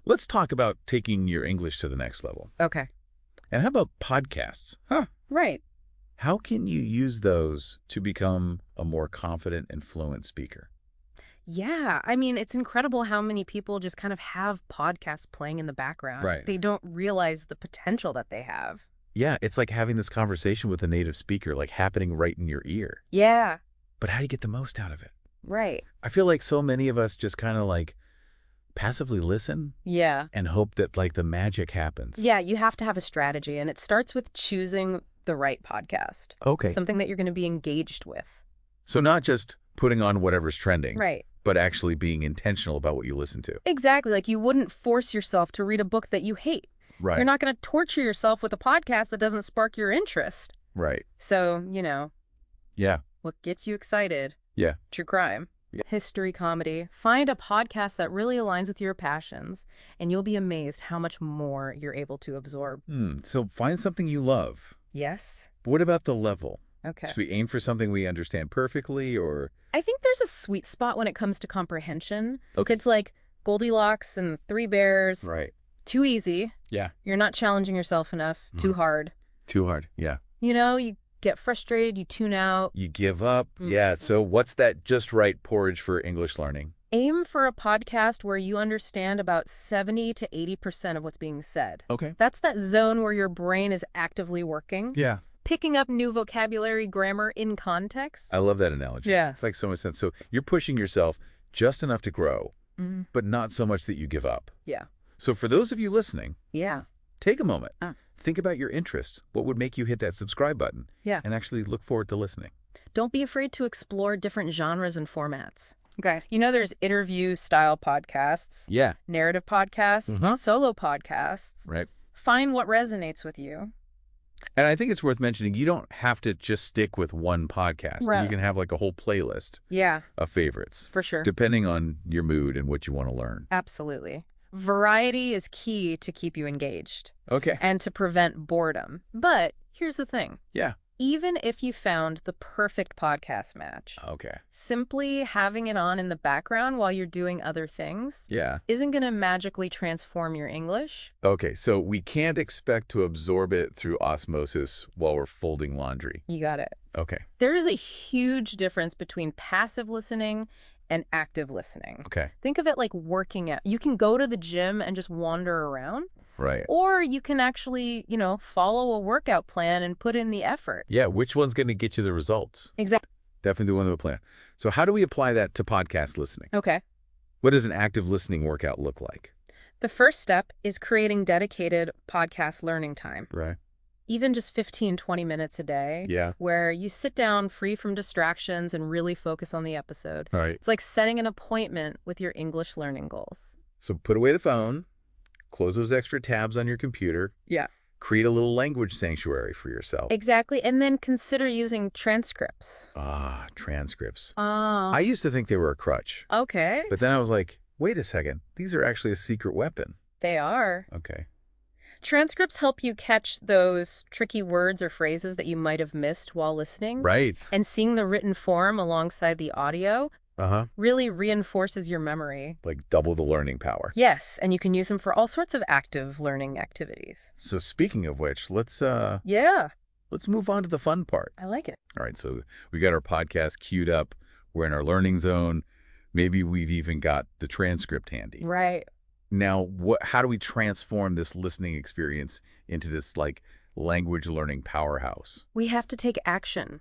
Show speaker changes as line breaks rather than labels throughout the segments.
Let's talk about taking your English to the next level.
Okay.
And how about podcasts? Huh.
Right.
How can you use those to become a more confident and fluent speaker?
Yeah. I mean, it's incredible how many people just kind of have podcasts playing in the background.
Right.
They don't realize the potential that they have.
Yeah, it's like having this conversation with a native speaker, like happening right in your ear.
Yeah.
But how do you get the most out of it?
Right.
I feel like so many of us just kind of like passively listen
Yeah.
and hope that like the magic happens.
Yeah, you have to have a strategy, and it starts with choosing the right podcast.
Okay.
Something that you're going to be engaged with.
So not just putting on whatever's trending,
Right.
but actually being intentional about what you listen to.
Exactly. Like you wouldn't force yourself to read a book that you hate.
Right.
You're not going to torture yourself with a podcast that doesn't spark your interest.
Right.
So,
Yeah.
what gets you excited?
Yeah.
True crime.
Yeah.
History, comedy. Find a podcast that really aligns with your passions, and you'll be amazed how much more you're able to absorb.
So find something you love.
Yes?
But what about the level?
Okay.
Should we aim for something we understand perfectly or?
I think there's a sweet spot when it comes to comprehension.
Okay.
It's like Goldilocks and Three Bears.
Right.
Too easy.
Yeah.
You're not challenging yourself enough. Too hard.
Too hard. Yeah.
You get frustrated, you tune out.
You give up. Yeah. So what's that just right porridge for English learning?
Aim for a podcast where you understand about 70 to 80% of what's being said.
Okay.
That's that zone where your brain is actively working.
Yeah.
Picking up new vocabulary, grammar in context.
I love that analogy.
Yeah.
It's like so much sense. So you're pushing yourself just enough to grow, but not so much that you give up.
Yeah.
So for those of you listening,
Yeah.
take a moment.
Uh.
Think about your interests. What would make you hit that subscribe button?
Yeah.
And actually look forward to listening.
Don't be afraid to explore different genres and formats. Okay. There's interview-style podcasts.
Yeah.
Narrative podcasts. Solo podcasts.
Right.
Find what resonates with you.
And I think it's worth mentioning, you don't have to just stick with one podcast.
Right.
You can have like a whole playlist
Yeah,
of favorites,
for sure.
depending on your mood and what you want to learn.
Absolutely. Variety is key to keep you engaged
Okay.
and to prevent boredom. But here's the thing.
Yeah.
Even if you found the perfect podcast match,
Okay.
simply having it on in the background while you're doing other things
Yeah.
isn't going to magically transform your English.
Okay. So we can't expect to absorb it through osmosis while we're folding laundry.
You got it.
Okay.
There is a huge difference between passive listening and active listening.
Okay.
Think of it like working out. You can go to the gym and just wander around,
Right.
or you can actually, follow a workout plan and put in the effort.
Yeah. Which one's going to get you the results?
Exactly.
Definitely the one with a plan. So how do we apply that to podcast listening?
Okay.
What does an active listening workout look like?
The first step is creating dedicated podcast learning time.
Right.
Even just 15, 20 minutes a day.
Yeah.
Where you sit down free from distractions and really focus on the episode.
All right.
It's like setting an appointment with your English learning goals.
So put away the phone, close those extra tabs on your computer.
Yeah.
Create a little language sanctuary for yourself.
Exactly. And then consider using transcripts.
Transcripts.
Oh.
I used to think they were a crutch,
Okay.
but then I was like, wait a second. These are actually a secret weapon.
They are.
Okay.
Transcripts help you catch those tricky words or phrases that you might have missed while listening.
Right.
And seeing the written form alongside the audio really reinforces your memory.
Like double the learning power.
Yes, and you can use them for all sorts of active learning activities.
So speaking of which, let's move on to the fun part.
I like it.
All right. So we got our podcast queued up. We're in our learning zone. Maybe we've even got the transcript handy.
Right.
Now, how do we transform this listening experience into this like language learning powerhouse?
We have to take action.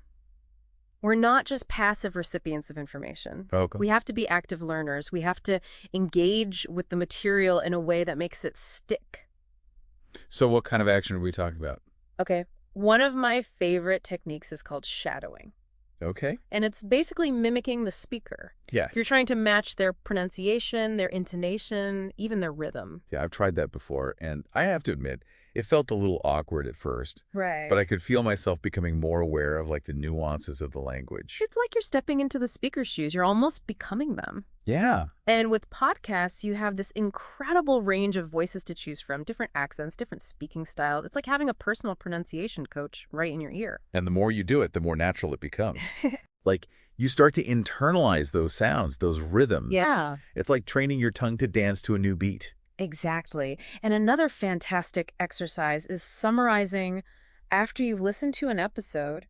We're not just passive recipients of information.
Okay.
We have to be active learners. We have to engage with the material in a way that makes it stick.
So what kind of action are we talking about?
Okay. One of my favorite techniques is called shadowing.
Okay.
And it's basically mimicking the speaker.
Yeah.
You're trying to match their pronunciation, their intonation, even their rhythm.
Yeah, I've tried that before, and I have to admit, it felt a little awkward at first.
Right.
But I could feel myself becoming more aware of like the nuances of the language.
It's like you're stepping into the speaker's shoes. You're almost becoming them.
Yeah.
And with podcasts, you have this incredible range of voices to choose from, different accents, different speaking styles. It's like having a personal pronunciation coach right in your ear.
And the more you do it, the more natural it becomes. Like you start to internalize those sounds, those rhythms.
Yeah.
It's like training your tongue to dance to a new beat.
Exactly. And another fantastic exercise is summarizing after you've listened to an episode.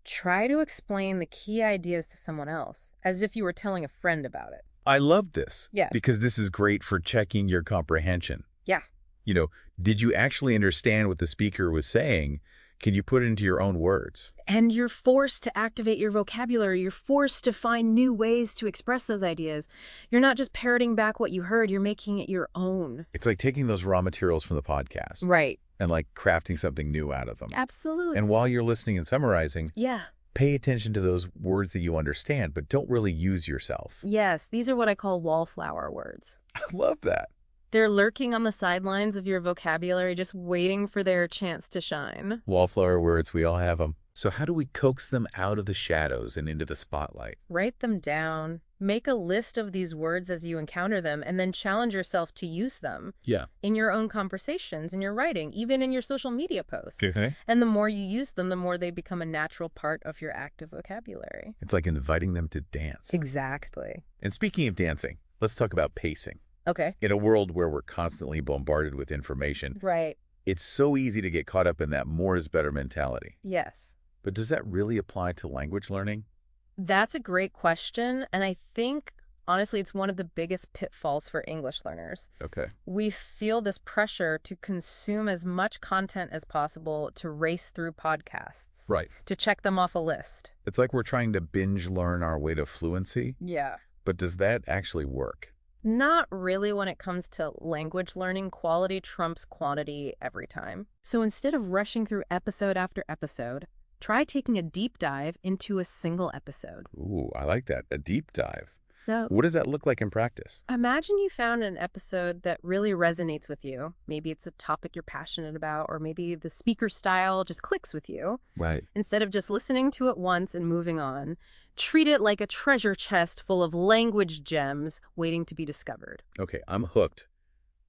Try to explain the key ideas to someone else, as if you were telling a friend about it.
I love this
Yeah.
because this is great for checking your comprehension.
Yeah.
You know, did you actually understand what the speaker was saying? Can you put it into your own words?
And you're forced to activate your vocabulary. You're forced to find new ways to express those ideas. You're not just parroting back what you heard, you're making it your own.
It's like taking those raw materials from the podcast
Right.
and like crafting something new out of them.
Absolutely.
And while you're listening and summarizing,
Yeah.
pay attention to those words that you understand, but don't really use yourself.
Yes, these are what I call wallflower words.
I love that.
They're lurking on the sidelines of your vocabulary, just waiting for their chance to shine.
Wallflower words, we all have them. So how do we coax them out of the shadows and into the spotlight?
Write them down. Make a list of these words as you encounter them, and then challenge yourself to use them
Yeah.
in your own conversations, in your writing, even in your social media posts.
Okay.
And the more you use them, the more they become a natural part of your active vocabulary.
It's like inviting them to dance.
Exactly.
And speaking of dancing, let's talk about pacing.
Okay.
In a world where we're constantly bombarded with information,
Right.
it's so easy to get caught up in that more is better mentality.
Yes.
But does that really apply to language learning?
That's a great question, and I think, honestly, it's one of the biggest pitfalls for English learners.
Okay.
We feel this pressure to consume as much content as possible, to race through podcasts.
Right.
To check them off a list.
It's like we're trying to binge learn our way to fluency,
Yeah.
but does that actually work?
Not really when it comes to language learning. Quality trumps quantity every time. So instead of rushing through episode after episode, try taking a deep dive into a single episode.
Ooh, I like that. A deep dive.
So
What does that look like in practice?
imagine you found an episode that really resonates with you. Maybe it's a topic you're passionate about, or maybe the speaker style just clicks with you.
Right.
Instead of just listening to it once and moving on, treat it like a treasure chest full of language gems waiting to be discovered.
Okay, I'm hooked.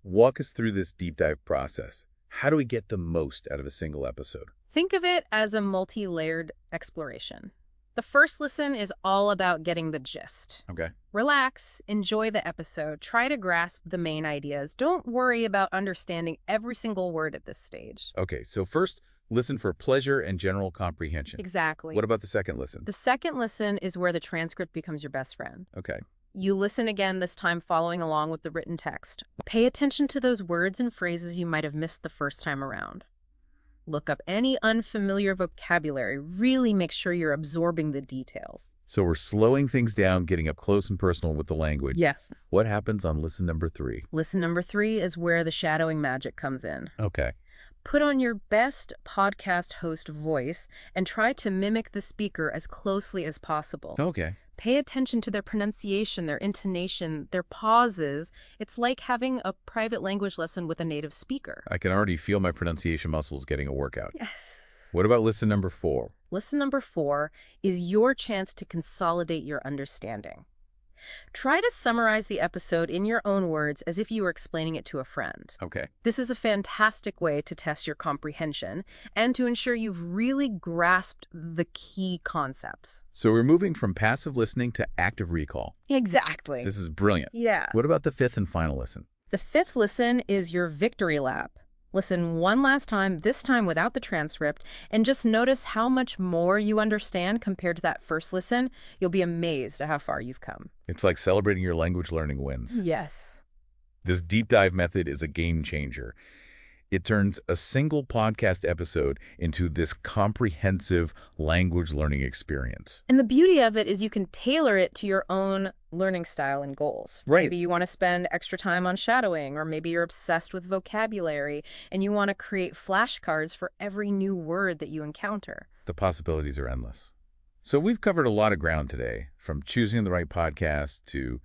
Walk us through this deep dive process. How do we get the most out of a single episode?
Think of it as a multi-layered exploration. The first listen is all about getting the gist.
Okay.
Relax, enjoy the episode, try to grasp the main ideas. Don't worry about understanding every single word at this stage.
Okay, so first, listen for pleasure and general comprehension.
Exactly.
What about the second listen?
The second listen is where the transcript becomes your best friend.
Okay.
You listen again, this time following along with the written text. Pay attention to those words and phrases you might have missed the first time around. Look up any unfamiliar vocabulary. Really make sure you're absorbing the details.
So we're slowing things down, getting up close and personal with the language.
Yes.
What happens on listen number 3?
Listen number 3 is where the shadowing magic comes in.
Okay.
Put on your best podcast host voice and try to mimic the speaker as closely as possible.
Okay.
Pay attention to their pronunciation, their intonation, their pauses. It's like having a private language lesson with a native speaker.
I can already feel my pronunciation muscles getting a workout.
Yes.
What about listen number 4?
Listen number 4 is your chance to consolidate your understanding. Try to summarize the episode in your own words as if you were explaining it to a friend.
Okay.
This is a fantastic way to test your comprehension and to ensure you've really grasped the key concepts.
So we're moving from passive listening to active recall.
Exactly.
This is brilliant.
Yeah.
What about the 5th and final listen?
The 5th listen is your victory lap. Listen one last time, this time without the transcript, and just notice how much more you understand compared to that first listen. You'll be amazed at how far you've come.
It's like celebrating your language learning wins.
Yes.
This deep dive method is a game changer. It turns a single podcast episode into this comprehensive language learning experience.
And the beauty of it is you can tailor it to your own learning style and goals.
Right.
Maybe you want to spend extra time on shadowing, or maybe you're obsessed with vocabulary and you want to create flashcards for every new word that you encounter.
The possibilities are endless. So we've covered a lot of ground today, from choosing the right podcast to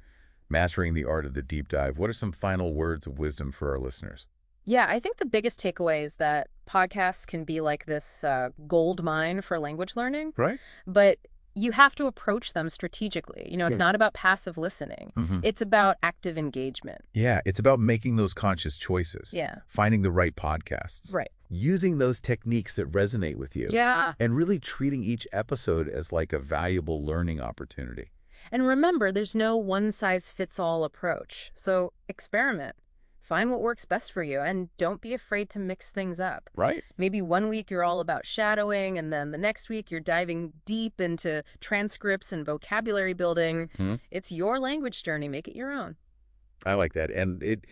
mastering the art of the deep dive. What are some final words of wisdom for our listeners?
Yeah, I think the biggest takeaway is that podcasts can be like this gold mine for language learning,
Right?
but you have to approach them strategically. You know, it's not about passive listening. It's about active engagement.
Yeah, it's about making those conscious choices.
Yeah.
Finding the right podcasts.
Right.
Using those techniques that resonate with you.
Yeah.
And really treating each episode as like a valuable learning opportunity.
And remember, there's no one-size-fits-all approach. So experiment. Find what works best for you, and don't be afraid to mix things up.
Right.
Maybe one week you're all about shadowing, and then the next week you're diving deep into transcripts and vocabulary building. It's your language journey. Make it your own.
I like that. And it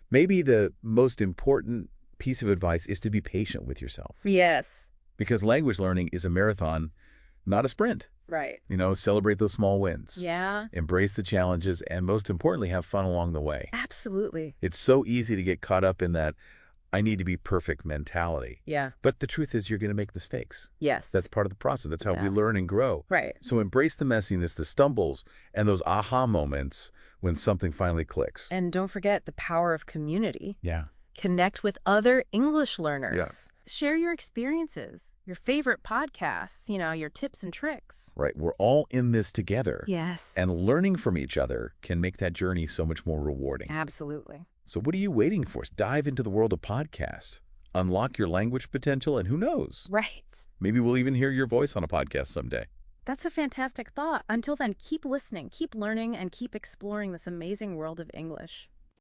maybe the most important piece of advice is to be patient with yourself.
Yes.
Because language learning is a marathon, not a sprint.
Right.
Celebrate those small wins.
Yeah.
Embrace the challenges, and most importantly, have fun along the way.
Absolutely.
It's so easy to get caught up in that I need to be perfect mentality.
Yeah.
But the truth is you're going to make mistakes.
Yes.
That's part of the process. That's how we
Yeah.
learn and grow.
Right.
So embrace the messiness, the stumbles, and those aha moments when something finally clicks.
And don't forget the power of community.
Yeah.
Connect with other English learners. Share your experiences, your favorite podcasts, your tips and tricks.
Right. We're all in this together.
Yes.
And learning from each other can make that journey so much more rewarding.
Absolutely.
So what are you waiting for? Dive into the world of podcasts. Unlock your language potential, and who knows?
Right.
Maybe we'll even hear your voice on a podcast someday.
That's a fantastic thought. Until then, keep listening, keep learning, and keep exploring this amazing world of English.